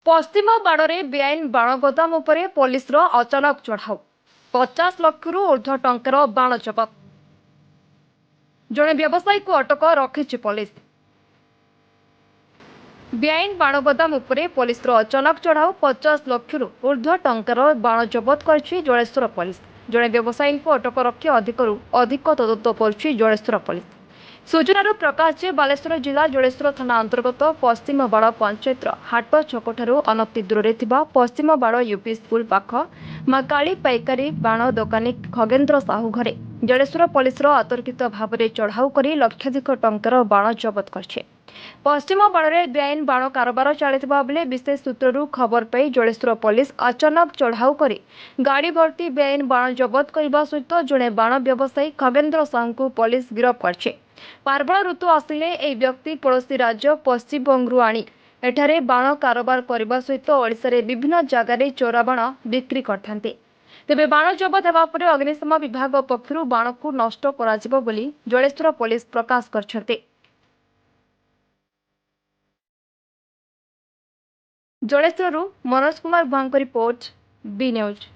पश्चिम बाड़े बेआईन बाण गोदाम उपरे पुलिस अचानक चढ़ाऊ 50 लाख रु ऊर्ध्व टंकार बाण जबत। जड़े व्यवसायी को अटक रखी पुलिस। बेआईन बाण गोदाम उपरे पुलिस अचानक चढ़ाऊ 50 लाख रु ऊर्ध्व टंकार बाण जबत कर जलेश्वर पुलिस। जड़े व्यवसायी को अटक रखी अधिक तदंत कर जलेश्वर पुलिस। सूचना प्रकाश जे बालेश्वर जिला जलेश्वर थाना अंतर्गत पश्चिम बाड़ पंचायत हाट छक अनति दूर पश्चिम बाड़ यूपी स्कूल पाख मां काली पाइकारी बाण दोकानी खगेन्द्र साहू घरे जलेश्वर पुलिस आतर्कित भाव में चढ़ाऊ कर लक्षाधिक टंकार बाण जबत कर। पश्चिम बाड़े बेआईन बाण कारोबार चलता बेले विशेष सूत्रु खबर पाई जलेश्वर पुलिस अचानक चढ़ाऊ कर गाड़ी भर्ती बेआईन बाण जबत करने सहित जड़े बाण व्यवसायी खगेन्द्र साहू को पुलिस गिरफ्त कर। पार्वण ऋतु आसिले ए व्यक्ति पड़ोशी राज्य पश्चिमबंगू आनी एठारे बाण कारोबार करने सहित ओडिशा रे विभिन्न जगार चोरा बाण बिक्री करते। तेबे बाण जबत होगा पर अग्निशम विभाग पक्षरु बाण को नष्ट करा बोली जलेश्वर पुलिस प्रकाश करछन्ते। Jaleswar Manoj Kumar Bhuan report B news.